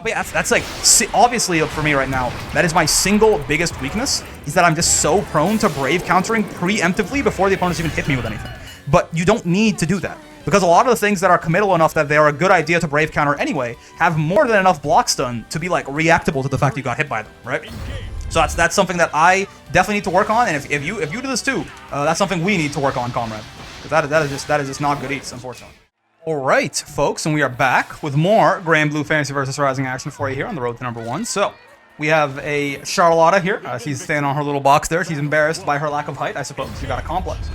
But yeah, that's like, obviously for me right now, that is my single biggest weakness, is that I'm just so prone to Brave countering preemptively before the opponents even hit me with anything. But you don't need to do that, because a lot of the things that are committal enough that they are a good idea to Brave counter anyway, have more than enough block stun to be like reactable to the fact you got hit by them, right? So that's something that I definitely need to work on, and if you do this too, that's something we need to work on, comrade. Because that is just not good eats, unfortunately. Alright, folks, and we are back with more Granblue Fantasy vs. Rising action for you here on the road to #1. So, we have a Charlotta here. She's standing on her little box there. She's embarrassed by her lack of height, I suppose. She got a complex.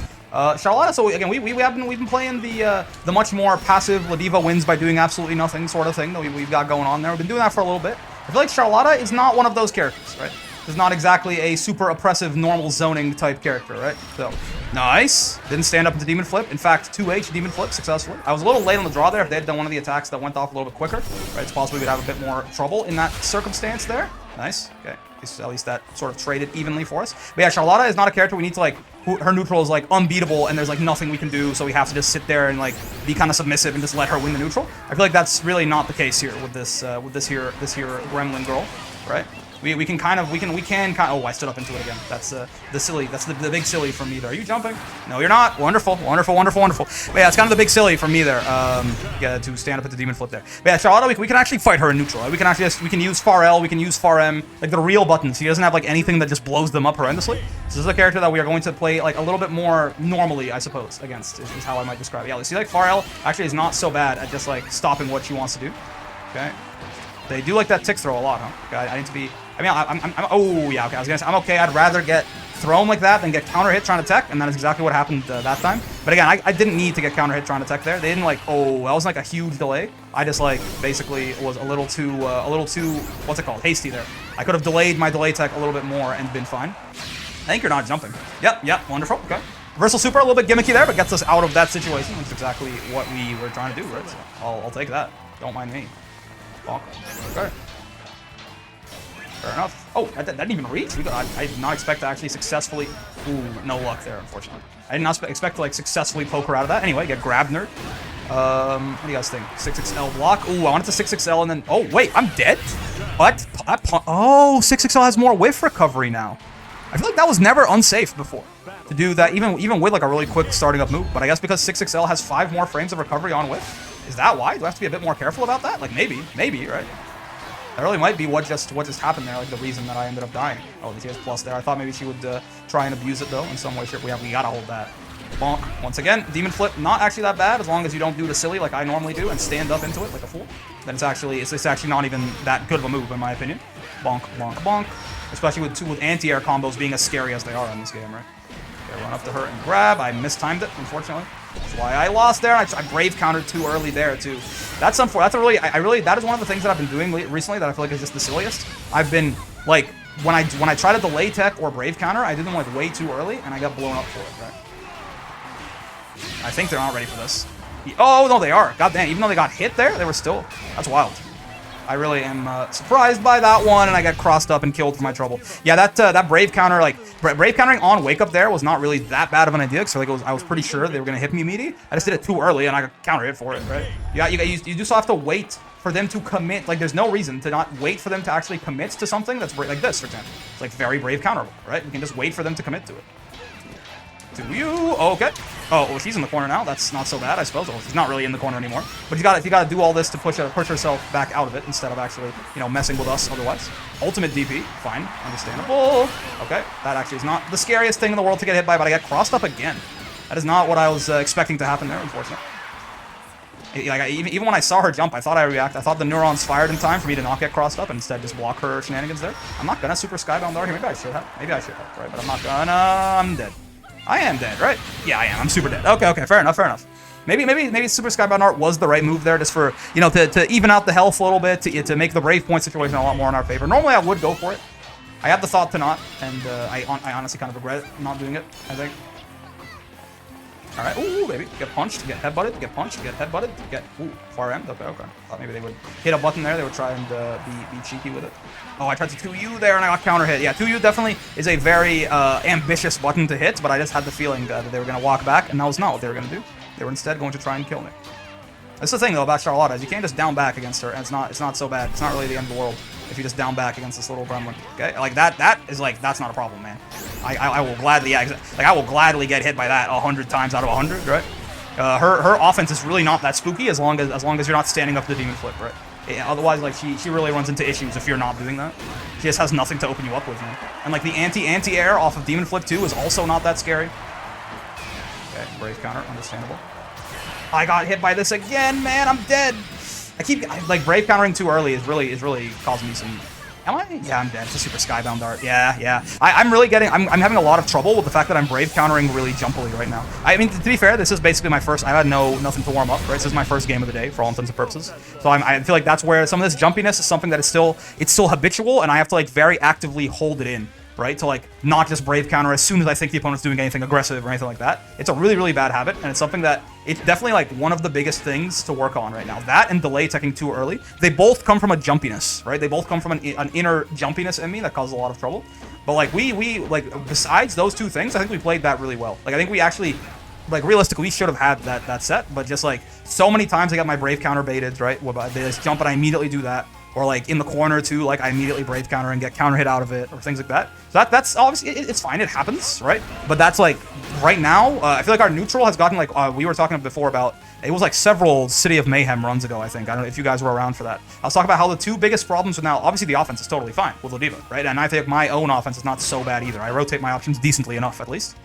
Charlotta, so again, we've been playing the much more passive Ladiva wins by doing absolutely nothing sort of thing that we've got going on there. We've been doing that for a little bit. I feel like Charlotta is not one of those characters, right? Is not exactly a super oppressive normal zoning type character, right? So, nice. Didn't stand up into Demon Flip. In fact, 2H Demon Flip successfully. I was a little late on the draw there. If they had done one of the attacks that went off a little bit quicker, right, it's possible we'd have a bit more trouble in that circumstance there. Nice. Okay. At least that sort of traded evenly for us. But yeah, Charlotta is not a character we need to like, her neutral is like unbeatable and there's like nothing we can do, so we have to just sit there and like be kind of submissive and just let her win the neutral. I feel like that's really not the case here with this here Gremlin girl, right? We can kind of, oh, I stood up into it again. That's the big silly from me there. Are you jumping? No, you're not. Wonderful, wonderful, wonderful, wonderful. But yeah, it's kind of the big silly from me there. Yeah, to stand up at the Demon Flip there. But yeah, Charlotta, we can actually fight her in neutral. Right? We can use far L, we can use far M, like the real buttons. She doesn't have like anything that just blows them up horrendously. So this is a character that we are going to play like a little bit more normally, I suppose, against, is how I might describe it. Yeah, see, like far L actually is not so bad at just like stopping what she wants to do. Okay. They do like that tick throw a lot, huh? Okay, I need to be... I mean, I'm oh, yeah, okay. I was gonna say, I'm okay. I'd rather get thrown like that than get counter hit trying to tech, and that is exactly what happened that time. But again, I didn't need to get counter hit trying to tech there. They didn't like, oh, that was like a huge delay. I just like, basically was a little too, what's it called? Hasty there. I could have delayed my delay tech a little bit more and been fine. I think you're not jumping. Yep, wonderful, okay. Reversal super, a little bit gimmicky there, but gets us out of that situation, which is exactly what we were trying to do, right? So I'll take that. Don't mind me. Bonk. Okay. Fair enough. Oh, that didn't even reach. I did not expect to actually successfully... Ooh, no luck there, unfortunately. I did not expect to, like, successfully poke her out of that. Anyway, get grabbed, nerd. What do you guys think? 6XL block. Ooh, I wanted to 6XL and then... Oh, wait, I'm dead? Oh, 6XL has more whiff recovery now. I feel like that was never unsafe before. To do that, even with, like, a really quick starting up move. But I guess because 6XL has 5 more frames of recovery on whiff. Is that why? Do I have to be a bit more careful about that? Like, maybe, right? That really might be what just happened there, like the reason that I ended up dying. Oh, the TS plus there. I thought maybe she would try and abuse it though in some way. Sure, we gotta hold that. Bonk. Once again, Demon Flip, not actually that bad as long as you don't do the silly like I normally do and stand up into it like a fool. Then it's actually not even that good of a move in my opinion. Bonk, bonk, bonk. Especially with anti-air combos being as scary as they are in this game, right? Okay, run up to her and grab. I mistimed it, unfortunately. That's why I lost there. I brave countered too early there too. That's unfortunate. That is one of the things that I've been doing recently that I feel like is just the silliest. I've been like when I try to delay tech or brave counter, I did them like way too early and I got blown up for it. Right? I think they're not ready for this. Oh no, they are. God damn! Even though they got hit there, they were still. That's wild. I really am surprised by that one, and I got crossed up and killed for my trouble. Yeah, that brave counter, like brave countering on wake up there was not really that bad of an idea. Because I was pretty sure they were gonna hit me immediately. I just did it too early, and I got counter hit for it, right? Yeah, you just have to wait for them to commit. Like, there's no reason to not wait for them to actually commit to something that's like this, for example. It's like very brave counterable, right? We can just wait for them to commit to it. To you, okay. Oh, well, she's in the corner now. That's not so bad, I suppose. Well, she's not really in the corner anymore. But you gotta do all this to push herself back out of it instead of actually, you know, messing with us otherwise. Ultimate DP, fine, understandable. Okay, that actually is not the scariest thing in the world to get hit by, but I got crossed up again. That is not what I was expecting to happen there, unfortunately. Like, even when I saw her jump, I thought I reacted. I thought the neurons fired in time for me to not get crossed up and instead just block her shenanigans there. I'm not gonna super skybound over here. Maybe I should have. Right? But I'm not gonna. I'm dead. I am dead, right? Yeah, I am. I'm super dead. Okay, fair enough. Maybe Super Skybound Art was the right move there, just for, you know, to even out the health a little bit, to make the Brave point situation a lot more in our favor. Normally, I would go for it. I had the thought to not, and I honestly kind of regret not doing it, I think. All right, ooh, baby. Get punched, get headbutted, get punched, get headbutted, get, ooh, far end, okay. Thought maybe they would hit a button there, they would try and be cheeky with it. Oh, I tried to 2U there and I got counter hit. Yeah, 2U definitely is a very ambitious button to hit, but I just had the feeling that they were going to walk back, and that was not what they were going to do. They were instead going to try and kill me. That's the thing though about Charlotta, is you can't just down back against her, and it's not so bad. It's not really the end of the world if you just down back against this little gremlin. Okay, like that is like, that's not a problem, man. I will gladly, like I will gladly get hit by that 100 times out of 100, right? Her offense is really not that spooky as long as you're not standing up to the demon flip, right? Yeah, otherwise, like she really runs into issues if you're not doing that. She just has nothing to open you up with, man. And like the anti-air off of demon flip 2 is also not that scary. Okay, brave counter, understandable. I got hit by this again, man. I'm dead. Like brave countering too early is really causing me some. Am I? Yeah, I'm dead. It's a super skybound dart. Yeah. I'm really getting. I'm having a lot of trouble with the fact that I'm brave countering really jumpily right now. I mean, to be fair, this is basically my first. I had nothing to warm up. Right, this is my first game of the day for all intents and purposes. So I feel like that's where some of this jumpiness is something that is still habitual, and I have to like very actively hold it in. Right, to like not just brave counter as soon as I think the opponent's doing anything aggressive or anything like that. It's a really bad habit, and it's something that it's definitely like one of the biggest things to work on right now. That and delay teching too early, they both come from a jumpiness, right? They both come from an inner jumpiness in me that causes a lot of trouble. But like we like besides those two things, I think we played that really well. Like I think we actually, like realistically, we should have had that set, but just like so many times I got my brave counter baited, right? They just jump and I immediately do that. Or like in the corner too, like I immediately brave counter and get counter hit out of it, or things like that. So that's obviously it's fine, it happens, right? But that's like right now, I feel like our neutral has gotten like we were talking before about. It was like several City of Mayhem runs ago, I think. I don't know if you guys were around for that. I was talking about how the two biggest problems are now, obviously the offense is totally fine with Ladiva, right? And I think my own offense is not so bad either. I rotate my options decently enough, at least.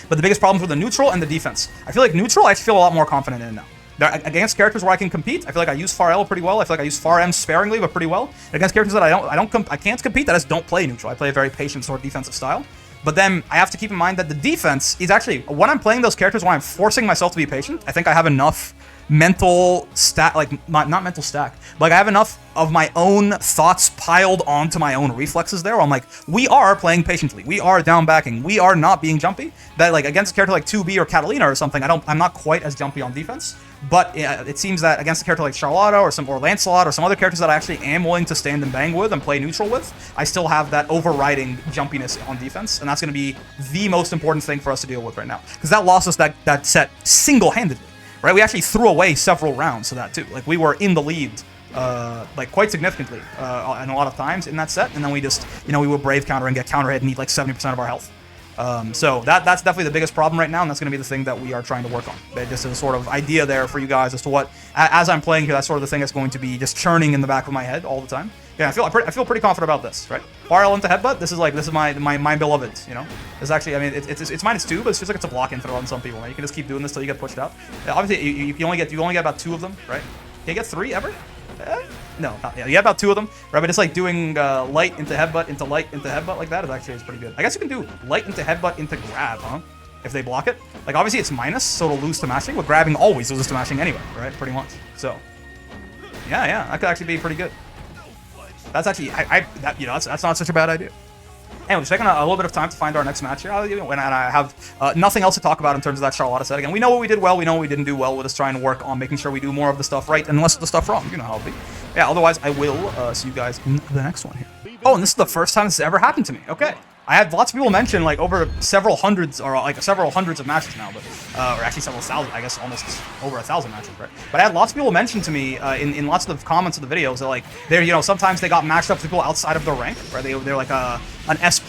But the biggest problems were the neutral and the defense. I feel like neutral, I feel a lot more confident in now. Against characters where I can compete, I feel like I use Far L pretty well. I feel like I use Far M sparingly, but pretty well. And against characters that I can't compete, that I just don't play neutral. I play a very patient sort of defensive style. But then I have to keep in mind that the defense is actually, when I'm playing those characters where I'm forcing myself to be patient, I think I have enough mental stack, like not mental stack, but like I have enough of my own thoughts piled onto my own reflexes there, where I'm like, we are playing patiently, we are down backing, we are not being jumpy. That like against a character like 2B or Catalina or something, I'm not quite as jumpy on defense. But it seems that against a character like Charlotta or Lancelot or some other characters that I actually am willing to stand and bang with and play neutral with, I still have that overriding jumpiness on defense, and that's going to be the most important thing for us to deal with right now, because that lost us that set single-handedly. Right, we actually threw away several rounds to that too. Like we were in the lead, like quite significantly, and a lot of times in that set, and then we just, we would brave counter and get counter hit and eat like 70% of our health. So that's definitely the biggest problem right now, and that's going to be the thing that we are trying to work on. Just as a sort of idea there for you guys as to what, as I'm playing here, that's sort of the thing that's going to be just churning in the back of my head all the time. Yeah, I feel pretty confident about this, right? Far L into headbutt. This is my beloved. It's actually, I mean, it's -2, but it's just like it's a block infinite on some people. Right? You can just keep doing this till you get pushed out. Obviously, you only get about 2 of them, right? Can you get 3 ever? No, not, yeah, you have about 2 of them, right? But it's like doing light into headbutt into light into headbutt like that is pretty good. I guess you can do light into headbutt into grab, huh? If they block it. Like obviously it's minus, so it'll lose to mashing, but grabbing always loses to mashing anyway, right? Pretty much. So yeah, that could actually be pretty good. That's actually, that's not such a bad idea. Anyway, just taking a little bit of time to find our next match here. And I have nothing else to talk about in terms of that Charlotta set. Again, we know what we did well, we know what we didn't do well. We're just trying to work on making sure we do more of the stuff right and less of the stuff wrong. You know how it'll be. Yeah, otherwise I will see you guys in the next one here. Oh, and this is the first time this has ever happened to me. Okay. I had lots of people mention like over several hundreds of matches now, but or actually several thousand, I guess almost over 1,000 matches, right? But I had lots of people mention to me in lots of the comments of the videos that like they're sometimes they got matched up with people outside of their rank, right? They're like an S++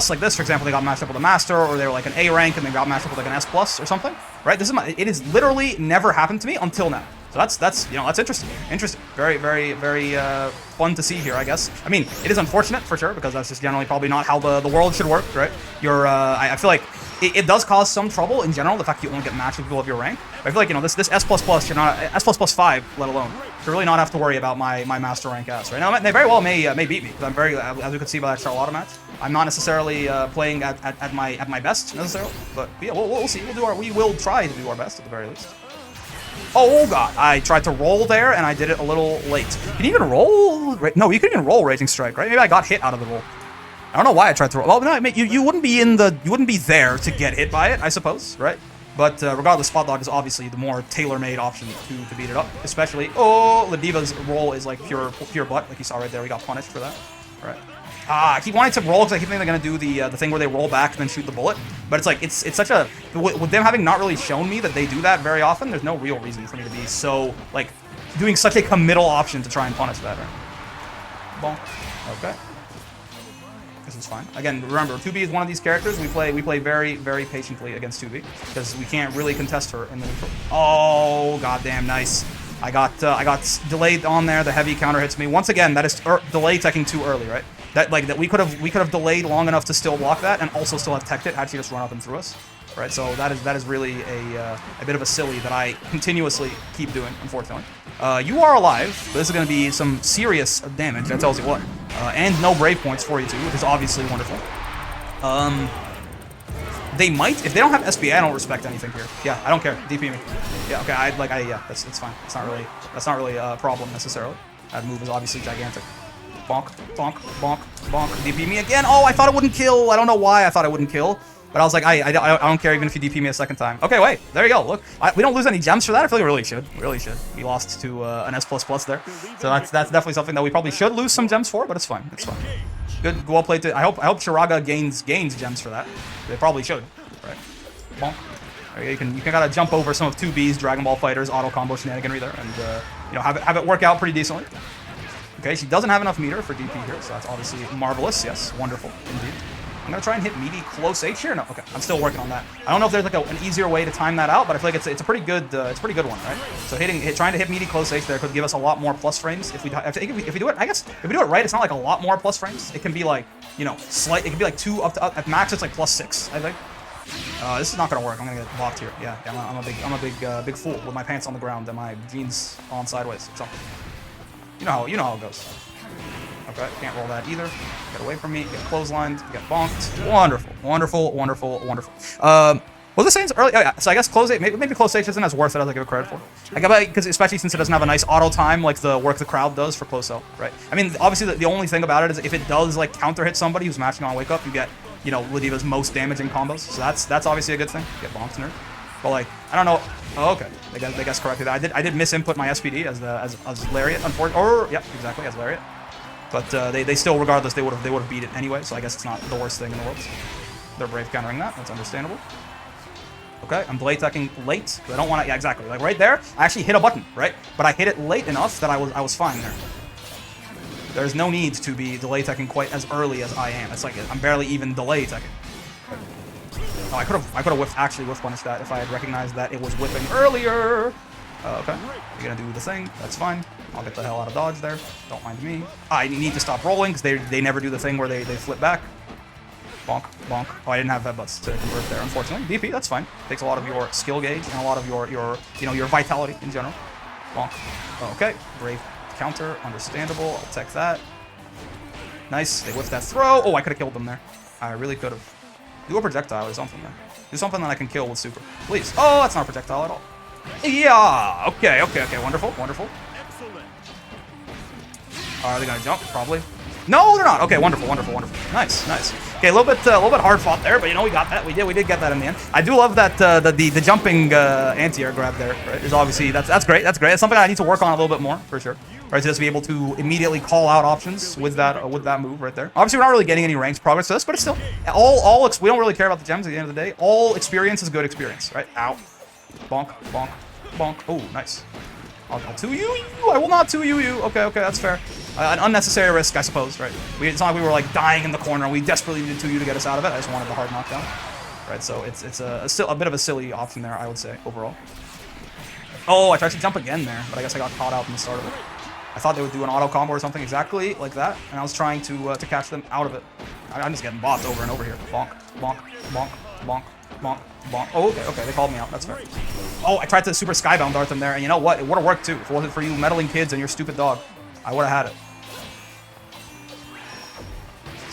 like this, for example, they got matched up with a master, or they were like an A rank and they got matched up with like an S+ or something, right? It has literally never happened to me until now. So that's interesting. Very fun to see here, I guess. I mean, it is unfortunate for sure, because that's just generally probably not how the world should work, right? I feel like it does cause some trouble in general, the fact that you only get matched with people of your rank. But I feel like this S++ should not S++5, let alone, should really not have to worry about my master rank ass, right? Now they very well may beat me, because I'm very, as you can see by that Charlotta match, I'm not necessarily playing at my best necessarily, but yeah, we'll see. We will try to do our best at the very least. Oh god, I tried to roll there and I did it a little late. Can you even roll? No, you can even roll Raging Strike, right? Maybe I got hit out of the roll. I don't know why I tried to roll. Well, no, you wouldn't be there to get hit by it, I suppose, right? But regardless, spot dodge is obviously the more tailor-made option to beat it up. Especially, Ladiva's roll is like pure butt, like you saw right there. We got punished for that. Right. I keep wanting to roll because I keep thinking they're gonna do the thing where they roll back and then shoot the bullet. But it's like it's such a with them having not really shown me that they do that very often. There's no real reason for me to be so like doing such a committal option to try and punish that. Right? Bonk. Okay. This is fine. Again, remember 2B is one of these characters we play very very patiently against 2B because we can't really contest her in the neutral. Oh goddamn nice. I got delayed on there. The heavy counter hits me once again. That is delay teching too early, right? That we could have delayed long enough to still block that and also still have teched it had she just run up and through us, right? So that is really a bit of a silly that I continuously keep doing, unfortunately. You are alive, but this is going to be some serious damage. That tells you what, and no brave points for you too, which is obviously wonderful. They might if they don't have SBA. I don't respect anything here. Yeah, I don't care. DP me. Yeah, okay. Yeah, it's fine. That's not really a problem necessarily. That move is obviously gigantic. Bonk, bonk, bonk, bonk. DP me again. Oh, I thought it wouldn't kill. I don't know why I thought it wouldn't kill. But I was like, I don't care even if you DP me a second time. Okay, wait. There you go. Look, we don't lose any gems for that. I feel like we really should. We really should. We lost to an S++ there. So that's definitely something that we probably should lose some gems for, but it's fine. It's fine. Good, well played. I hope Shiraga gains gems for that. They probably should. Right. Bonk. There you go. You can gotta jump over some of 2B's Dragon Ball Fighters auto combo shenaniganry there, and you know have it work out pretty decently. Okay, she doesn't have enough meter for DP here, so that's obviously marvelous. Yes, wonderful indeed. I'm gonna try and hit meaty close H here. No, okay, I'm still working on that. I don't know if there's like an easier way to time that out, but I feel like it's a pretty good one, right? So trying to hit meaty close H there could give us a lot more plus frames if we do it. I guess if we do it right, it's not like a lot more plus frames. It can be like, you know, slight. It can be like 2 up at max. It's like +6, I think. This is not gonna work. I'm gonna get blocked here. Yeah, I'm a big fool with my pants on the ground and my jeans on sideways. So, you know how it goes. Okay, can't roll that either. Get away from me. Get clotheslined. Get bonked. Wonderful, wonderful, wonderful, wonderful. Was the Saints early? Oh yeah. So I guess close H. Maybe close H isn't as worth it as I give it credit for. Because especially since it doesn't have a nice auto time like the work the crowd does for close L, right? I mean, obviously the only thing about it is if it does like counter hit somebody who's matching on wake up, you get, you know, Ladiva's most damaging combos. So that's obviously a good thing. Get bonked, nerd. But like, I don't know. Oh, okay. They guessed correctly. I did misinput my SPD as Lariat, unfortunately. Or yep, exactly as Lariat. But they still, regardless, they would have beat it anyway. So I guess it's not the worst thing in the world. They're brave countering that. That's understandable. Okay, I'm blade teching late. I don't want to. Yeah, exactly. Like right there, I actually hit a button, right? But I hit it late enough that I was fine there. There's no need to be delay teching quite as early as I am. It's like I'm barely even delay teching. Oh, I could have actually whiff punished that if I had recognized that it was whipping earlier. Okay, you're gonna do the thing. That's fine. I'll get the hell out of dodge there. Don't mind me. I need to stop rolling because they never do the thing where they flip back. Bonk, bonk. Oh, I didn't have headbutts to convert there, unfortunately. DP, that's fine. Takes a lot of your skill gauge and a lot of your vitality in general. Bonk. Okay, brave counter, understandable. I'll tech that. Nice. They whiffed that throw. Oh, I could have killed them there. I really could have. Do a projectile or something there. Do something that I can kill with super. Please. Oh, that's not a projectile at all. Yeah. Okay. Wonderful. Wonderful. Are they gonna jump? Probably. No, they're not. Okay. Wonderful. Nice. Okay, a little bit hard fought there, but you know we got that. We did get that in the end. I do love that the jumping anti-air grab there. Right, is obviously that's great. That's great. It's something I need to work on a little bit more for sure. Right, to just be able to immediately call out options with that move right there. Obviously, we're not really getting any ranked progress to this, but it's still we don't really care about the gems at the end of the day. All experience is good experience, right? Ow, bonk, bonk, bonk. Oh, nice. I'll 2U you. I will not 2U you. Okay, that's fair. An unnecessary risk, I suppose, right? It's not like we were like dying in the corner and we desperately needed 2U to get us out of it. I just wanted the hard knockdown, right? So it's a bit of a silly option there, I would say overall. Oh, I tried to jump again there, but I guess I got caught out in the start of it. I thought they would do an auto combo or something exactly like that, and I was trying to catch them out of it. I'm just getting bopped over and over here. Bonk, bonk, bonk, bonk, bonk, bonk. Oh, okay, they called me out. That's fair. Oh, I tried to super skybound dart them there, and you know what? It would have worked too. If it wasn't for you meddling kids and your stupid dog, I would have had it.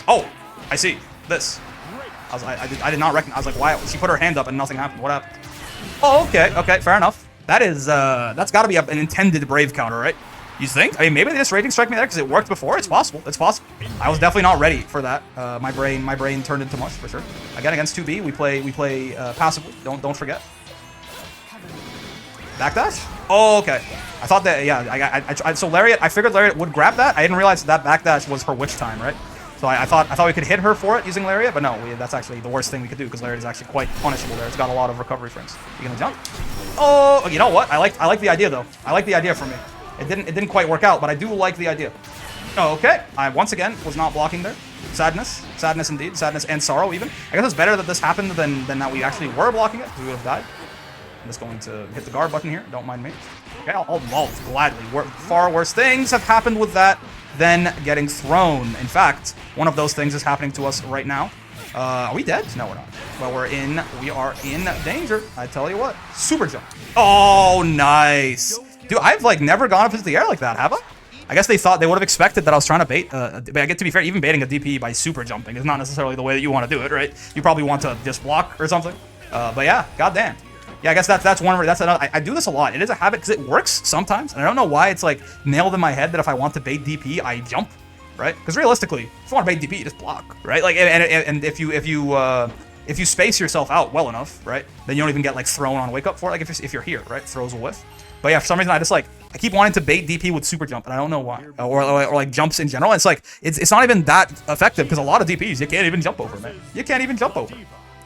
Oh, I see. This. I did not recognize. I was like, why? She put her hand up and nothing happened. What happened? Oh, okay, fair enough. That's got to be an intended brave counter, right? You think? I mean, maybe they just rating strike me there because it worked before. It's possible. It's possible. I was definitely not ready for that. My brain turned into mush for sure. Again, against 2B, we play passively. Don't forget. Backdash? Oh, okay. I thought that, yeah, so Lariat, I figured Lariat would grab that. I didn't realize that backdash was her witch time, right? So I thought we could hit her for it using Lariat, but no, that's actually the worst thing we could do because Lariat is actually quite punishable there. It's got a lot of recovery frames. You gonna jump? Oh, you know what? I like the idea though. I like the idea for me. It didn't quite work out, but I do like the idea. Okay, I once again was not blocking there. Sadness indeed, sadness and sorrow even. I guess it's better that this happened than that we actually were blocking it, because we would have died. I'm just going to hit the guard button here. Don't mind me. Okay, I'll gladly. Far worse things have happened with that than getting thrown. In fact, one of those things is happening to us right now. Are we dead? No, we're not. But we are in danger. I tell you what. Super jump. Oh, nice. Dude, I've like never gone up into the air like that, have I? I guess they thought they would have expected that I was trying to bait. But I get to be fair, even baiting a DP by super jumping is not necessarily the way that you want to do it, right? You probably want to just block or something. But yeah, goddamn. Yeah, I guess that's one. That's another. I do this a lot. It is a habit because it works sometimes, and I don't know why it's like nailed in my head that if I want to bait DP, I jump, right? Because realistically, if you want to bait DP, you just block, right? Like, and if you space yourself out well enough, right, then you don't even get like thrown on wake up for it. Like if you're here, right, throws a whiff. But yeah, for some reason I keep wanting to bait DP with super jump, and I don't know why, or like jumps in general. It's like it's not even that effective because a lot of DPs you can't even jump over, man. You can't even jump over.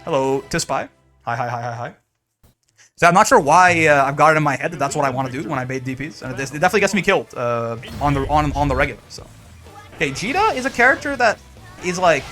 Hello, Tispy. Hi. So I'm not sure why I've got it in my head that that's what I want to do when I bait DPs, and it definitely gets me killed on the regular. So, okay, Jita is a character that is like,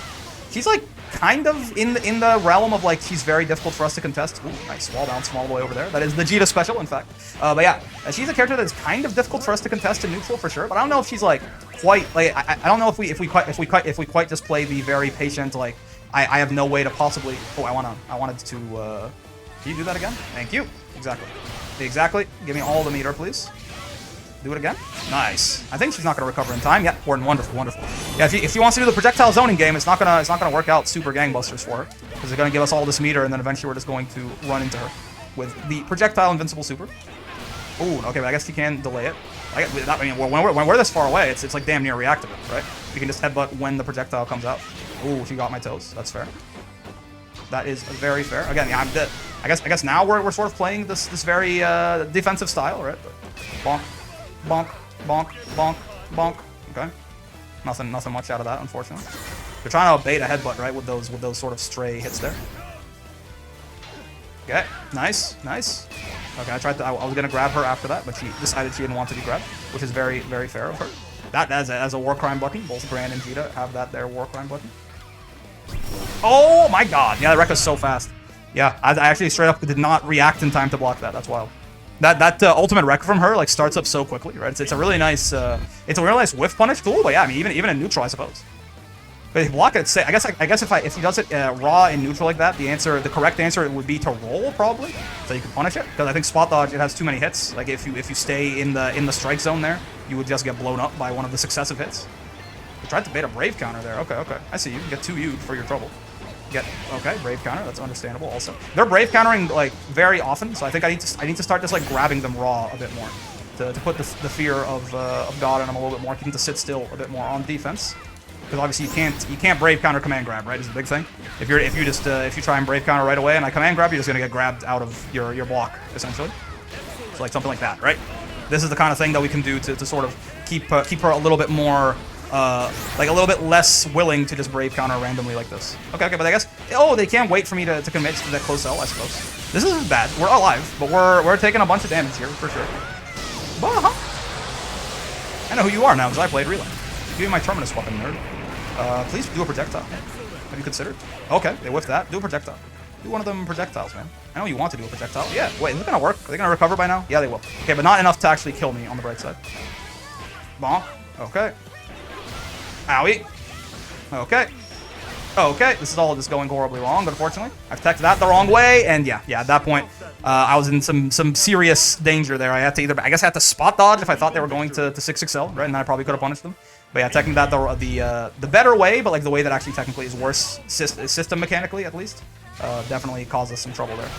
she's like kind of in the realm of like she's very difficult for us to contest. Ooh, nice wall down, small boy over there. That is the Jita special, in fact. But yeah, she's a character that's kind of difficult for us to contest in neutral for sure. But I don't know if she's like quite like I don't know if we quite just play the very patient like I have no way to possibly. Oh, I wanted to. Can you do that again? Thank you. Exactly. Give me all the meter, please. Do it again. Nice. I think she's not going to recover in time. Yeah, wonderful. Yeah, if she wants to do the projectile zoning game, it's not gonna work out super gangbusters for her because they're going to give us all this meter, and then eventually we're just going to run into her with the projectile invincible super. Ooh, okay, but I guess she can delay it. I mean, when we're this far away, it's like damn near reactive, right? You can just headbutt when the projectile comes out. Ooh, she got my toes. That's fair. That is very fair. Again, yeah, I'm dead. I guess now we're sort of playing this very defensive style, right? Bonk, bonk, bonk, bonk, bonk. Okay, nothing much out of that, unfortunately. We're trying to bait a headbutt, right, with those sort of stray hits there. Okay, nice. Okay, I was gonna grab her after that, but she decided she didn't want to be grabbed, which is very fair of her. That as a war crime button. Both Gran and Jita have that their war crime button. Oh my god! Yeah, the wreck was so fast. Yeah, I actually straight up did not react in time to block that. That's wild. That ultimate wreck from her like starts up so quickly, right? It's a really nice whiff punish tool. But yeah, I mean even in neutral, I suppose. But if you block it, I guess if he does it raw in neutral like that, the correct answer would be to roll probably, so you can punish it. Because I think spot dodge, it has too many hits. Like if you stay in the strike zone there, you would just get blown up by one of the successive hits. You tried to bait a brave counter there. Okay. I see you. Get 2 U'd for your trouble. Okay, brave counter. That's understandable. Also, they're brave countering like very often, so I think I need to start just like grabbing them raw a bit more to put the fear of God in them a little bit more. Keep them to sit still a bit more on defense. Because obviously you can't brave counter command grab, right? Is the big thing. If you try and brave counter right away and I command grab, you're just gonna get grabbed out of your block essentially. So like something like that, right? This is the kind of thing that we can do to sort of keep her a little bit more. Like a little bit less willing to just brave counter randomly like this. Okay, but I guess they can't wait for me to commit to that close L, I suppose. This isn't bad. We're alive, but we're taking a bunch of damage here for sure. But I know who you are now because I played Relay. Give me my Terminus weapon, nerd. Please do a projectile. Have you considered? Okay, they whiffed that. Do a projectile. Do one of them projectiles, man. I know you want to do a projectile. Yeah. Wait, is it gonna work? Are they gonna recover by now? Yeah, they will. Okay, but not enough to actually kill me on the bright side. Bonk. Okay. Owie. Okay, this is all just going horribly wrong, unfortunately. I've teched that the wrong way, and yeah, at that point, I was in some serious danger there. I had to I had to spot dodge if I thought they were going to 6XL, right, and then I probably could have punished them. But yeah, teching that the better way, but like the way that actually technically is worse system mechanically, at least, definitely caused us some trouble there.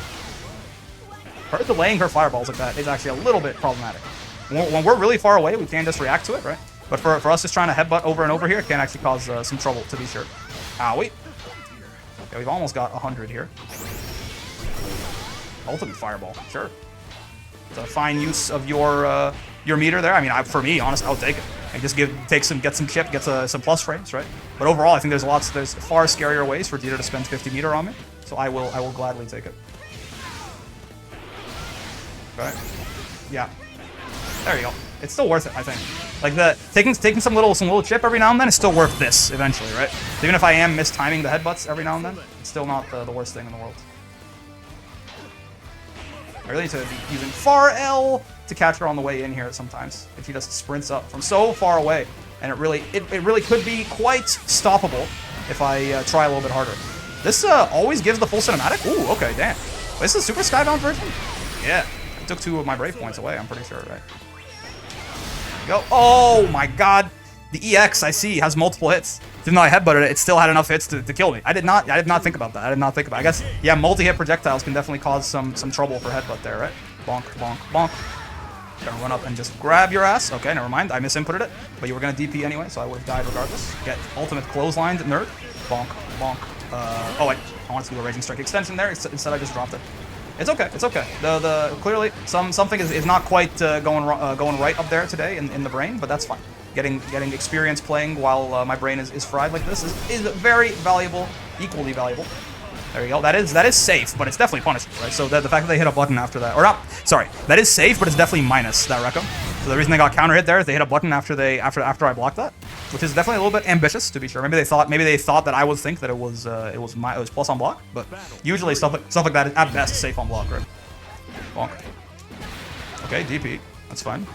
Her delaying her fireballs like that is actually a little bit problematic. When we're really far away, we can just react to it, right? But for us just trying to headbutt over and over here, it can actually cause some trouble, to be sure. Owie. Yeah, we've almost got 100 here. Ultimate fireball, sure. It's a fine use of your meter there. I mean, for me, honestly, I'll take it. I just get some chip, get some plus frames, right? But overall, I think there's far scarier ways for Dieter to spend 50 meter on me. So I will gladly take it. Okay. Yeah. There you go. It's still worth it, I think. Like taking some little chip every now and then is still worth this eventually, right? So even if I am mistiming the headbutts every now and then, it's still not the worst thing in the world. I really need to be using far L to catch her on the way in here sometimes. If she just sprints up from so far away, and it really could be quite stoppable if I try a little bit harder. This always gives the full cinematic. Ooh, okay, damn. This is a super skybound version. Yeah, I took 2 of my brave points away. I'm pretty sure, right? Go. Oh my god. The EX, I see, has multiple hits. Even though I headbutted it, it still had enough hits to kill me. I did not think about that. I did not think about it. I guess, yeah, multi-hit projectiles can definitely cause some trouble for headbutt there, right? Bonk, bonk, bonk. Gonna run up and just grab your ass. Okay, never mind. I misinputted it. But you were gonna DP anyway, so I would have died regardless. Get ultimate clotheslined, nerd. Bonk, bonk. Oh wait, I wanted to do a Raging Strike extension there. Instead I just dropped it. It's okay. It's okay. Clearly something is not quite going right up there today in the brain, but that's fine. Getting experience playing while my brain is fried like this is very valuable, equally valuable. There you go. That is safe, but it's definitely punishable, right? So the fact that they hit a button after that, or not, sorry, that is safe, but it's definitely minus that Recco. So the reason they got counter hit there is they hit a button after I blocked that, which is definitely a little bit ambitious to be sure. Maybe they thought that I would think that it was plus on block, but usually stuff like that is at best safe on block, right? Bonk. Okay, DP. That's fine.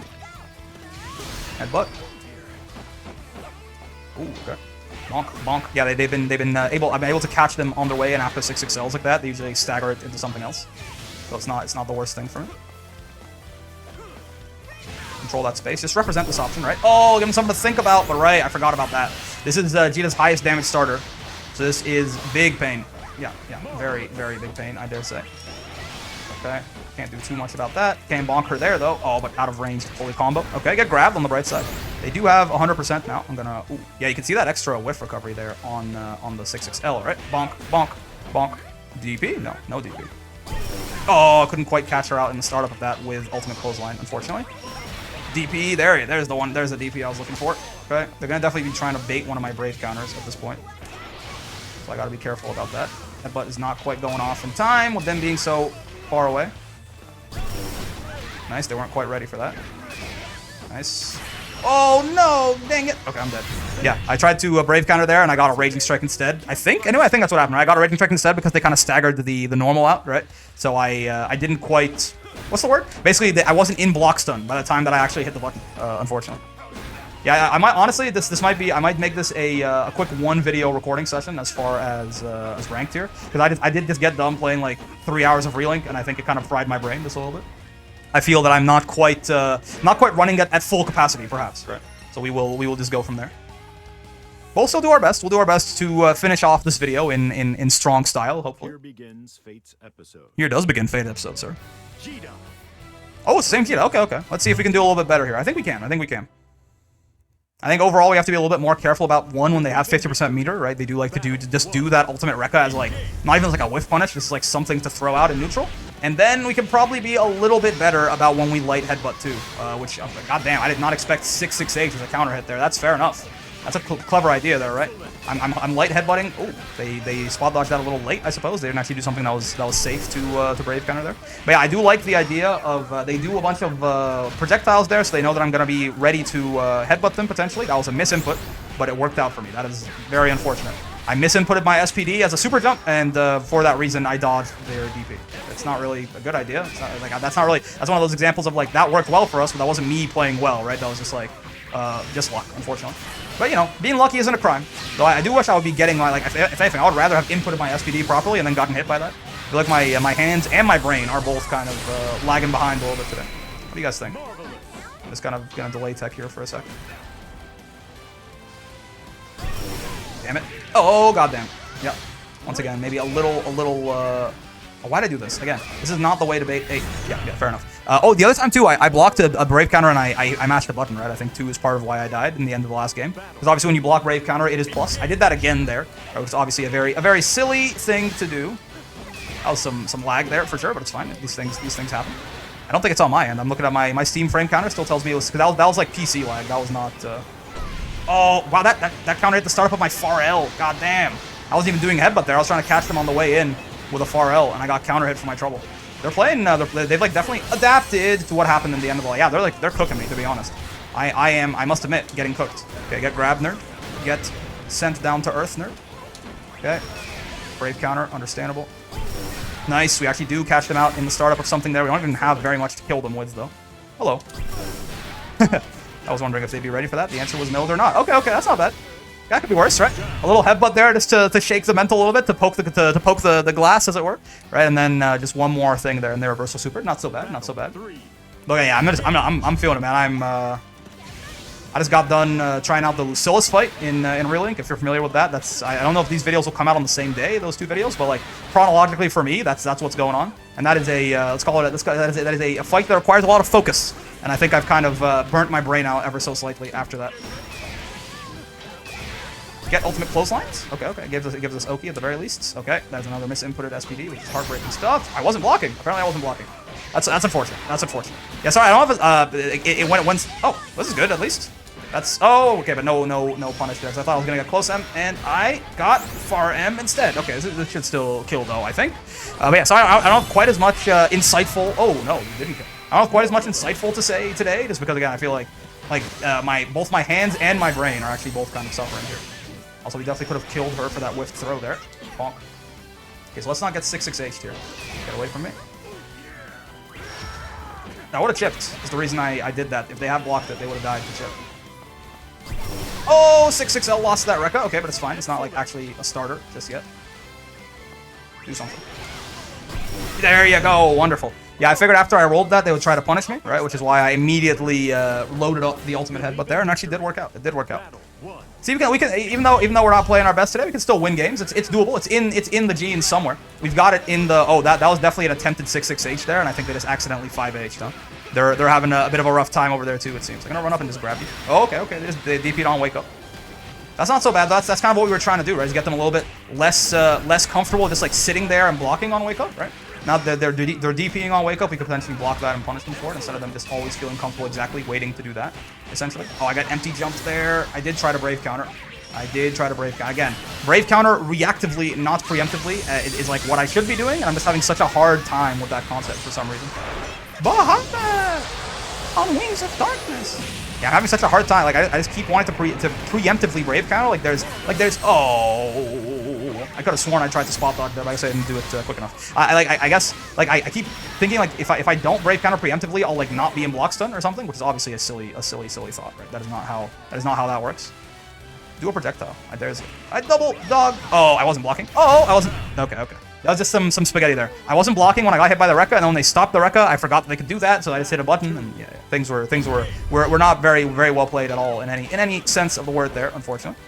Headbutt. Ooh, okay. Bonk, bonk. Yeah, I'm able to catch them on their way, and after 6XLs like that, they usually stagger it into something else. So it's not the worst thing for me. Control that space. Just represent this option, right? Oh, give him something to think about, but right, I forgot about that. This is Jita's highest damage starter. So this is big pain. Yeah, very, very big pain, I dare say. Okay, can't do too much about that. Can't bonk her there, though. Oh, but out of range to fully combo. Okay, get grabbed on the bright side. They do have 100% now. I'm gonna... Ooh, yeah, you can see that extra whiff recovery there on the 6XL, right? Bonk, bonk, bonk. DP? No DP. Oh, couldn't quite catch her out in the startup of that with ultimate clothesline, unfortunately. DP, there's the one. There's the DP I was looking for. Okay, they're gonna definitely be trying to bait one of my brave counters at this point. So I gotta be careful about that. Headbutt is not quite going off in time with them being so far away. Nice, they weren't quite ready for that. Nice. Oh no, dang it. Okay, I'm dead. Yeah, I tried to brave counter there and I got a Raging Strike instead. I think that's what happened. I got a Raging Strike instead because they kind of staggered the normal out, right? So I didn't quite... What's the word? Basically, I wasn't in block stun by the time that I actually hit the button, unfortunately. Yeah, I might honestly, I might make this a quick 1 video recording session as far as ranked here, because I did just get done playing like 3 hours of Relink, and I think it kind of fried my brain just a little bit. I feel that I'm not quite running at full capacity, perhaps. Right. So we will just go from there. We'll still do our best. We'll do our best to finish off this video in strong style, hopefully. Here begins Fate's episode. Here does begin Fate's episode, sir. Oh, it's the same Cheetah. Okay. Let's see if we can do a little bit better here. I think we can. I think overall we have to be a little bit more careful about when they have 50% meter, right? They do like to just do that ultimate Rekka as like, not even as like a whiff punish, just like something to throw out in neutral. And then we can probably be a little bit better about when we light headbutt too, which, goddamn, I did not expect 668 as a counter hit there. That's fair enough. That's a clever idea there, right? I'm light headbutting. Oh, they spot dodged that a little late, I suppose. They didn't actually do something that was safe to brave counter there. But yeah, I do like the idea of they do a bunch of projectiles there, so they know that I'm gonna be ready to headbutt them potentially. That was a misinput, but it worked out for me. That is very unfortunate. I misinputted my SPD as a super jump, and for that reason, I dodged their DP. It's not really a good idea. It's not, like that's one of those examples of like that worked well for us, but that wasn't me playing well, right? That was just like just luck, unfortunately. But, you know, being lucky isn't a crime. Though I do wish I would be getting, like, if anything, I would rather have inputted my SPD properly and then gotten hit by that. I feel like my hands and my brain are both kind of lagging behind a little bit today. What do you guys think? I'm just kind of gonna delay tech here for a sec. Damn it. Oh, goddamn. Yep. Once again, maybe a little, why'd I do this? Again, this is not the way to bait 8. Yeah, fair enough. Oh, the other time, too, I blocked a Brave counter and I mashed the button, right? I think 2 is part of why I died in the end of the last game. Because obviously when you block Brave counter, it is plus. I did that again there. It was obviously a very silly thing to do. That was some lag there, for sure, but it's fine. These things happen. I don't think it's on my end. I'm looking at my Steam frame counter. Still tells me it was, because that was like PC lag. That was not... Oh, wow, that counter hit the startup of my far L. God damn. I wasn't even doing headbutt there. I was trying to catch them on the way in with a far L, and I got counter hit for my trouble. They're playing, they've like definitely adapted to what happened in the end of the... Yeah, they're cooking me, to be honest. I must admit, getting cooked. Okay, get grabbed, nerd. Get sent down to earth, nerd. Okay. Brave counter, understandable. Nice, we actually do catch them out in the startup of something there. We don't even have very much to kill them with, though. Hello. I was wondering if they'd be ready for that. The answer was no, they're not. Okay, that's not bad. That could be worse, right? A little headbutt there just to shake the mental a little bit, to poke the glass, as it were, right? And then just one more thing there in the reversal super. Not so bad, not so bad. Look, yeah, I'm feeling it, man. I just got done trying out the Lucillus fight in Real Link. If you're familiar with that, I don't know if these videos will come out on the same day, those two videos, but like chronologically for me, that's what's going on. And that is a let's call it that is a fight that requires a lot of focus. And I think I've kind of burnt my brain out ever so slightly after that. Get ultimate clotheslines. Okay. Gives us Oki at the very least. Okay, that's another misinputted SPD, which is heartbreaking stuff. I wasn't blocking. Apparently, I wasn't blocking. That's unfortunate. That's unfortunate. Yeah, sorry. I don't know if it went. Oh, this is good at least. That's okay, but no punish there. So I thought I was gonna get close M, and I got far M instead. Okay, this should still kill though, I think. But yeah, so I don't have quite as much insightful. Oh no, you didn't kill. I don't have quite as much insightful to say today, just because again I feel like both my hands and my brain are actually both kind of suffering here. Also, we definitely could have killed her for that whiffed throw there. Bonk. Okay, so let's not get 6-6H'd here. Get away from me. I would have chipped, is the reason I did that. If they had blocked it, they would have died to chip. Oh, 6-6L lost that Rekka. Okay, but it's fine. It's not like actually a starter just yet. Do something. There you go. Wonderful. Yeah, I figured after I rolled that, they would try to punish me, right? Which is why I immediately loaded up the ultimate headbutt there, and actually did work out. It did work out. See, we can even though we're not playing our best today, we can still win games. It's doable. It's in the genes somewhere. We've got it in the... Oh, that was definitely an attempted 6-6H there, and I think they just accidentally 5H'd, huh? They're having a bit of a rough time over there too, it seems. They're gonna run up and just grab you. Oh, okay. They DP'd on wake up. That's not so bad. That's kind of what we were trying to do, right? Is get them a little bit less comfortable just like sitting there and blocking on wake up, right? Now that they're DPing on wake up, we could potentially block that and punish them for it instead of them just always feeling comfortable exactly waiting to do that, essentially. Oh, I got empty jumps there. I did try to brave counter. Again, brave counter reactively, not preemptively, is like what I should be doing, and I'm just having such a hard time with that concept for some reason. Bahamut! On wings of darkness. Yeah, I'm having such a hard time. Like I just keep wanting to preemptively brave counter. Like there's oh, I could have sworn I tried to spot dodge there, but I guess I didn't do it quick enough. I guess I keep thinking like if I don't brave counter preemptively, I'll like not be in block stun or something, which is obviously a silly thought, right? That is not how that works. Do a projectile. There's a double dog. Oh, I wasn't blocking. Oh, I wasn't. Okay. That was just some spaghetti there. I wasn't blocking when I got hit by the Rekka, and then when they stopped the Rekka, I forgot that they could do that, so I just hit a button, and yeah, things were not very well played at all in any sense of the word there, unfortunately.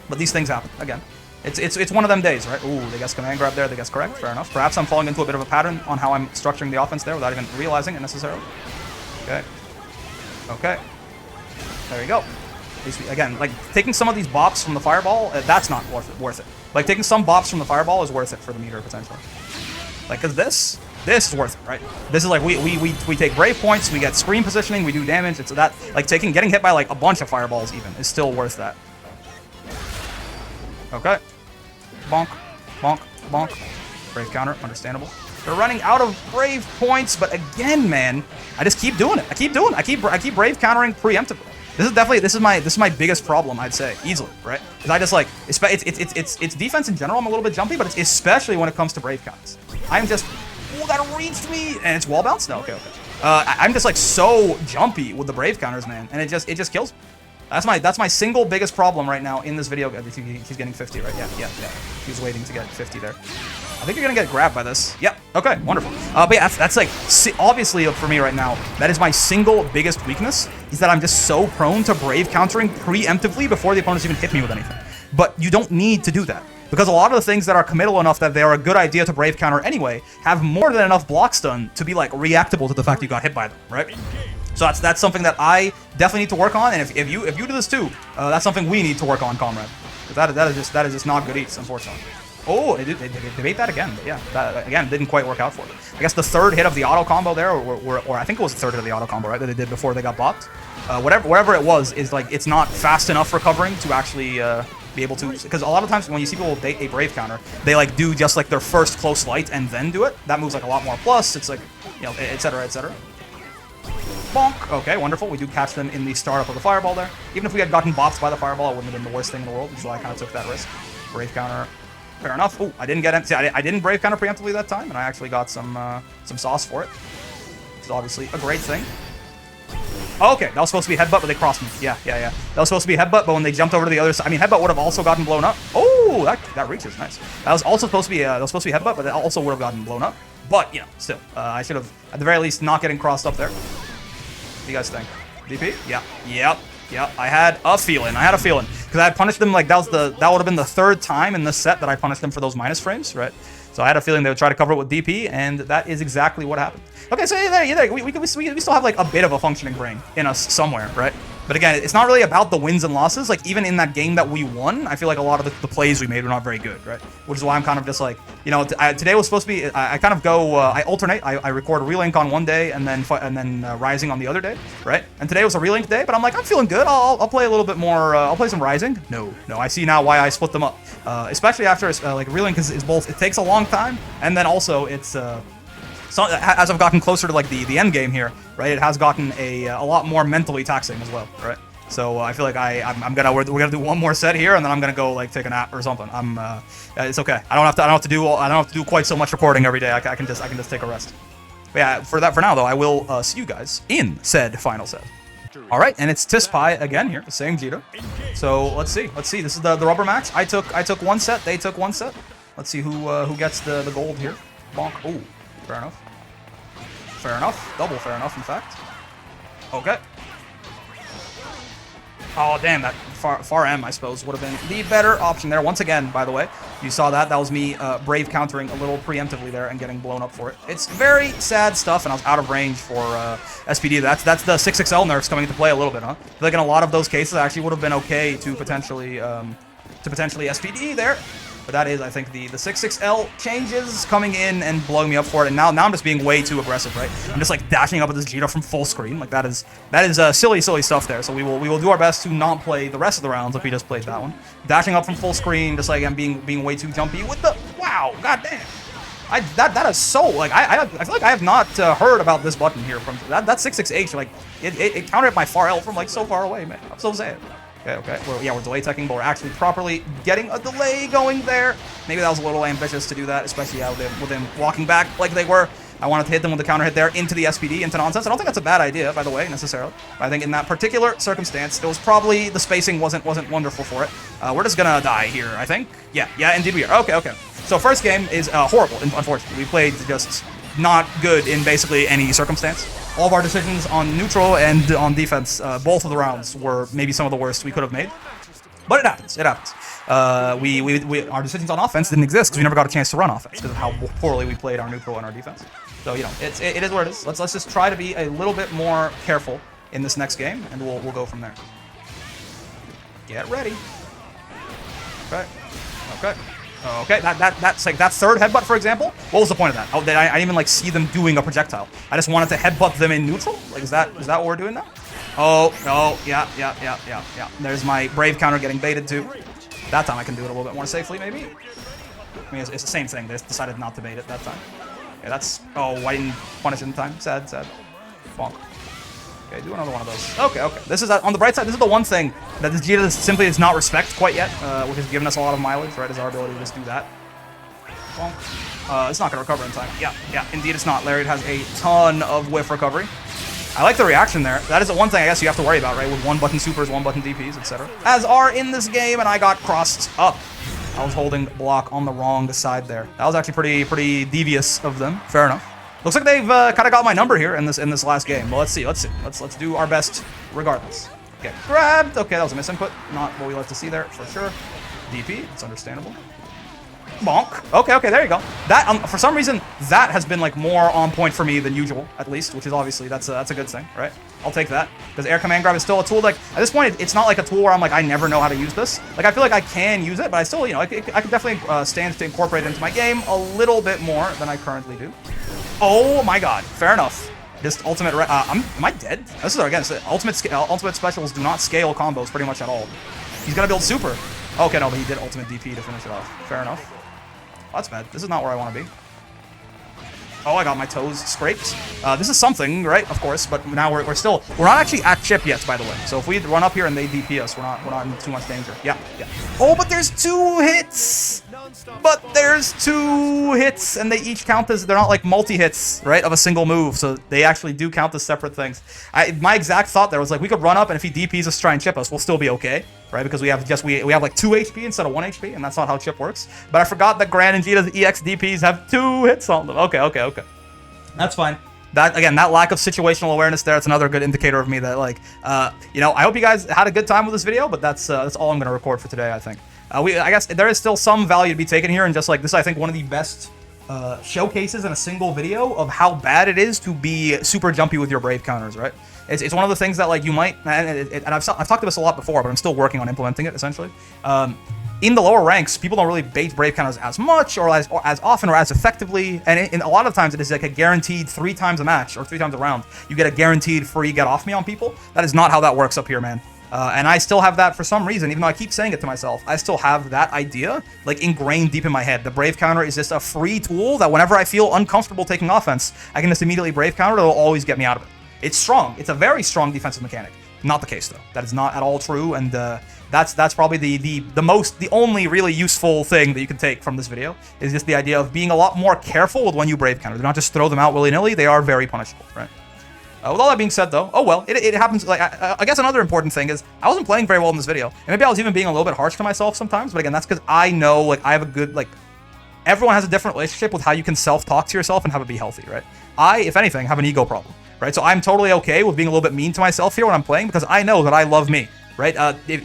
But these things happen again. It's one of them days, right? Ooh, they guess command grab there. They guess correct. Fair enough. Perhaps I'm falling into a bit of a pattern on how I'm structuring the offense there without even realizing it necessarily. Okay. There you go. Again, like taking some of these bops from the fireball, that's not worth it. Like taking some bops from the fireball is worth it for the meter potentially. Like, cause this is worth it, right? This is like we take brave points, we get screen positioning, we do damage. It's that like getting hit by like a bunch of fireballs even is still worth that. Okay, bonk, bonk, bonk. Brave counter, understandable. They're running out of brave points, but again, man, I just keep doing it. I keep brave countering preemptively. This is my biggest problem, I'd say, easily, right? Because I just like it's defense in general. I'm a little bit jumpy, but it's especially when it comes to brave counters. I'm just that reached me, and it's wall bounce. No, okay. I'm just like so jumpy with the brave counters, man, and it just kills me. That's my single biggest problem right now in this video. He's getting 50, right? Yeah. He was waiting to get 50 there. I think you're gonna get grabbed by this. Yep. Okay. Wonderful. But yeah, that's like obviously for me right now. That is my single biggest weakness. Is that I'm just so prone to brave countering preemptively before the opponents even hit me with anything. But you don't need to do that because a lot of the things that are committal enough that they are a good idea to brave counter anyway have more than enough block stun to be like reactable to the fact you got hit by them, right? So that's something that I definitely need to work on. And if you do this too, that's something we need to work on, comrade. That is just not good eats, unfortunately. Oh, they debate that again. But yeah, that, again, didn't quite work out for them. I guess the third hit of the auto combo there, or I think it was the third hit of the auto combo, right, that they did before they got bopped. Whatever it was, is like, it's not fast enough recovering to actually be able to, because a lot of times when you see people bait a Brave counter, they like do just like their first close light and then do it. That moves like a lot more plus. It's like, you know, etc. etc. Bonk. Okay, wonderful. We do catch them in the startup of the fireball there. Even if we had gotten bopped by the fireball, it wouldn't have been the worst thing in the world, which is why I kind of took that risk. Brave counter. Fair enough. Oh, I didn't get it. See, I didn't Brave counter preemptively that time, and I actually got some sauce for it. Which is obviously a great thing. Okay, that was supposed to be headbutt, but they crossed me. Yeah. That was supposed to be headbutt, but when they jumped over to the other side, I mean, headbutt would have also gotten blown up. Oh, that reaches, nice. That was also supposed to be headbutt, but it also would have gotten blown up. But you know, still, I should have at the very least not getting crossed up there. What do you guys think? DP? Yeah. Yep. I had a feeling. Because I had punished them like that would have been the third time in this set that I punished them for those minus frames, right? So I had a feeling they would try to cover it with DP, and that is exactly what happened. Okay, so we still have like a bit of a functioning brain in us somewhere, right? But again, it's not really about the wins and losses. Like, even in that game that we won, I feel like a lot of the plays we made were not very good, right? Which is why I'm kind of just like, you know, today was supposed to be, I kind of go, I alternate. I record a relink on one day and then Rising on the other day, right? And today was a relink day, but I'm like, I'm feeling good. I'll play a little bit more, I'll play some Rising. No, I see now why I split them up. Especially after, like, relink is both, it takes a long time, and then also it's, so as I've gotten closer to like the end game here, right, it has gotten a lot more mentally taxing as well, right? So I feel like we're gonna do one more set here, and then I'm gonna go like take a nap or something. It's okay. I don't have to do quite so much recording every day. I can just take a rest. But yeah, for now though, I will see you guys in said final set. All right, and it's Tispai again here, the same Jita. So let's see. This is the rubber match. I took one set. They took one set. Let's see who gets the gold here. Bonk. Ooh. Fair enough. Fair enough. Double fair enough, in fact. Okay. Oh, damn. That far M, I suppose, would have been the better option there. Once again, by the way, you saw that. That was me Brave countering a little preemptively there and getting blown up for it. It's very sad stuff, and I was out of range for SPD. That's the 6XL nerfs coming into play a little bit, huh? I feel like in a lot of those cases, I actually would have been okay to potentially SPD there. But that is, I think, the 6XL changes coming in and blowing me up for it. And now I'm just being way too aggressive, right? I'm just like dashing up with this Jita from full screen. Like that is silly stuff there. So we will do our best to not play the rest of the rounds if we just played that one. Dashing up from full screen, just like I'm being way too jumpy with the wow, goddamn. That is so like I feel like I have not heard about this button here from that 6XH. Like it countered my far L from like so far away, man. I'm so sad. Okay. We're delay teching, but we're actually properly getting a delay going there. Maybe that was a little ambitious to do that, especially with them walking back like they were. I wanted to hit them with the counter hit there into the SPD, into nonsense. I don't think that's a bad idea, by the way, necessarily. But I think in that particular circumstance, it was probably the spacing wasn't wonderful for it. We're just gonna die here, I think. Yeah, indeed we are. Okay. So first game is horrible, unfortunately. We played just not good in basically any circumstance. All of our decisions on neutral and on defense, both of the rounds were maybe some of the worst we could have made. But it happens. Our decisions on offense didn't exist because we never got a chance to run offense because of how poorly we played our neutral and our defense. So, you know, it is what it is. Let's just try to be a little bit more careful in this next game, and we'll go from there. Get ready. Okay, that's like that third headbutt, for example. What was the point of that? I didn't even like see them doing a projectile. I just wanted to headbutt them in neutral. Like, is that what we're doing now? Oh, yeah. There's my Brave counter getting baited too. That time I can do it a little bit more safely, maybe. I mean, it's the same thing. They just decided not to bait it that time. Yeah, that's. Oh, I didn't punish it in time. Sad. Bonk. Okay, do another one of those. Okay. This is on the bright side. This is the one thing that this Jita simply does not respect quite yet, which has given us a lot of mileage, right? Is our ability to just do that. Bonk. It's not gonna recover in time. Yeah. Indeed, it's not. Lariat has a ton of whiff recovery. I like the reaction there. That is the one thing I guess you have to worry about, right? With one button supers, one button DPs, etc. As are in this game, and I got crossed up. I was holding block on the wrong side there. That was actually pretty devious of them. Fair enough. Looks like they've kind of got my number here in this last game. Well, let's see. Let's do our best regardless. Okay, grabbed. Okay, that was a misinput. Not what we like to see there for sure. DP, it's understandable. Bonk. Okay, there you go. That for some reason that has been like more on point for me than usual, at least, which is obviously that's a good thing, right? I'll take that because air command grab is still a tool. Like at this point, it's not like a tool where I'm like I never know how to use this. Like I feel like I can use it, but I still, I could definitely stand to incorporate it into my game a little bit more than I currently do. Oh my god, fair enough. Just ultimate. Am I dead? This is again. So ultimate specials do not scale combos pretty much at all. He's gonna build super. Okay, no, but he did ultimate DP to finish it off. Fair enough. Oh, that's bad. This is not where I want to be. Oh, I got my toes scraped. This is something, right? Of course, but now we're not actually at chip yet, by the way. So if we run up here and they DP us, we're not in too much danger. Yeah. Oh, but there's 2 hits. And they each count as, they're not like multi-hits, right, of a single move, so they actually do count as separate things. My exact thought there was like, we could run up, and if he DPs us, try and chip us, we'll still be okay, right, because we have like 2 HP instead of 1 HP, and that's not how chip works. But I forgot that Gran and Vita's EX DPs have 2 hits on them. Okay. That's fine. That, again, that lack of situational awareness there, it's another good indicator of me that, like, I hope you guys had a good time with this video, but that's all I'm going to record for today, I think. I guess there is still some value to be taken here, and just like this, I think one of the best showcases in a single video of how bad it is to be super jumpy with your Brave counters, right? It's one of the things that, like, you might, and I've talked about this a lot before, but I'm still working on implementing it, essentially. In the lower ranks, people don't really bait Brave counters as much, or as often, or as effectively, and in a lot of times it is like a guaranteed 3 times a match, or 3 times a round. You get a guaranteed free get off me on people. That is not how that works up here, man. And I still have that for some reason, even though I keep saying it to myself, I still have that idea, like, ingrained deep in my head. The Brave counter is just a free tool that whenever I feel uncomfortable taking offense, I can just immediately Brave counter. It'll always get me out of it. It's strong. It's a very strong defensive mechanic. Not the case, though. That is not at all true, and that's probably the only really useful thing that you can take from this video, is just the idea of being a lot more careful with when you Brave counter. Do not just throw them out willy-nilly. They are very punishable, right? With all that being said, though, oh well, it happens. Like, I guess another important thing is I wasn't playing very well in this video, and maybe I was even being a little bit harsh to myself sometimes. But again, that's because I know, like, I have a good, like, everyone has a different relationship with how you can self-talk to yourself and have it be healthy, right? I, if anything, have an ego problem, right? So I'm totally okay with being a little bit mean to myself here when I'm playing, because I know that I love me, right?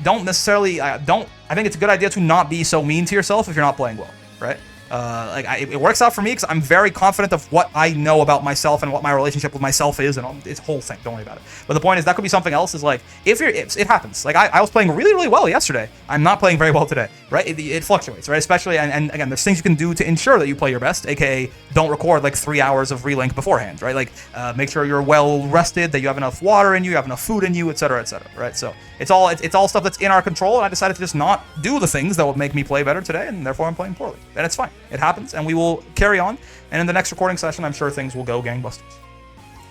Don't necessarily, I think it's a good idea to not be so mean to yourself if you're not playing well, right? It works out for me because I'm very confident of what I know about myself and what my relationship with myself is, and it's a whole thing. Don't worry about it. But the point is, that could be something else. Is like, it happens. Like, I was playing really well yesterday. I'm not playing very well today, right? It fluctuates, right? Especially, and again, there's things you can do to ensure that you play your best, aka don't record like 3 hours of relink beforehand, right? Like, make sure you're well rested, that you have enough water in you, have enough food in you, etc., right? So it's all stuff that's in our control, and I decided to just not do the things that would make me play better today, and therefore I'm playing poorly, and it's fine. It happens, and we will carry on. And in the next recording session, I'm sure things will go gangbusters.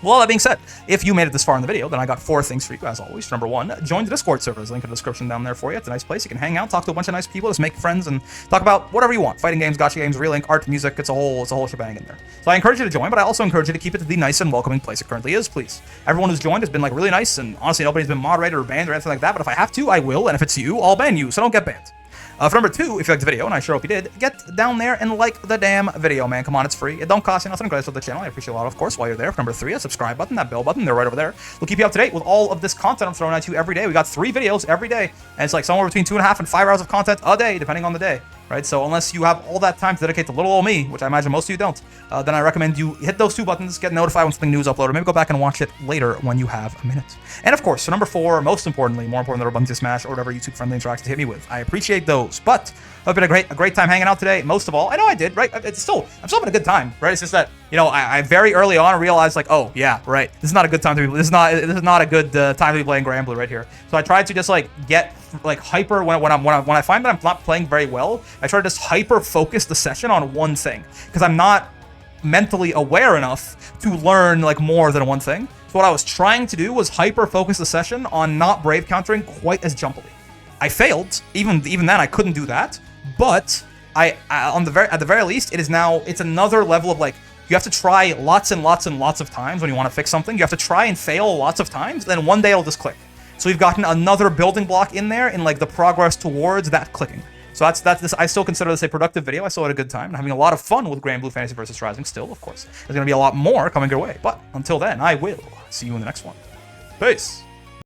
Well, all that being said, if you made it this far in the video, then I got 4 things for you, as always. Number 1, join the Discord servers. Link in the description down there for you. It's a nice place. You can hang out, talk to a bunch of nice people, just make friends, and talk about whatever you want. Fighting games, gacha games, relink, art, music. It's a whole shebang in there. So I encourage you to join, but I also encourage you to keep it to the nice and welcoming place it currently is, please. Everyone who's joined has been, like, really nice, and honestly, nobody's been moderated or banned or anything like that, but if I have to, I will, and if it's you, I'll ban you, so don't get banned. For number 2, if you liked the video, and I sure hope you did, get down there and like the damn video, man. Come on, it's free. It don't cost you nothing. Guys, for the channel, I appreciate a lot, of course, while you're there. For number 3, a subscribe button, that bell button, they're right over there. We'll keep you up to date with all of this content I'm throwing at you every day. We got 3 videos every day, and it's like somewhere between 2.5 and 5 hours of content a day, depending on the day, right? So unless you have all that time to dedicate to little old me, which I imagine most of you don't, then I recommend you hit those 2 buttons, get notified when something new is uploaded, maybe go back and watch it later when you have a minute. And of course, for number 4, most importantly, more important than a button to smash or whatever YouTube-friendly interactions to hit me with, I appreciate those. But I've been a great time hanging out today. Most of all, I know I did, right? I'm still having a good time, right? It's just that, I very early on realized, like, oh yeah, right, this is not a good time to be. This is not a good time to be playing Granblue right here. So I tried to just like get like hyper when I find that I'm not playing very well. I try to just hyper focus the session on one thing, because I'm not mentally aware enough to learn like more than one thing. So what I was trying to do was hyper focus the session on not Brave countering quite as jumpily. I failed. Even then, I couldn't do that. But at the very least, it's another level of, like, you have to try lots and lots and lots of times when you want to fix something. You have to try and fail lots of times, then one day it'll just click. So we've gotten another building block in there in, like, the progress towards that clicking. So that's this. I still consider this a productive video. I still had a good time and having a lot of fun with Granblue Fantasy vs. Rising still, of course. There's going to be a lot more coming your way. But until then, I will see you in the next one. Peace.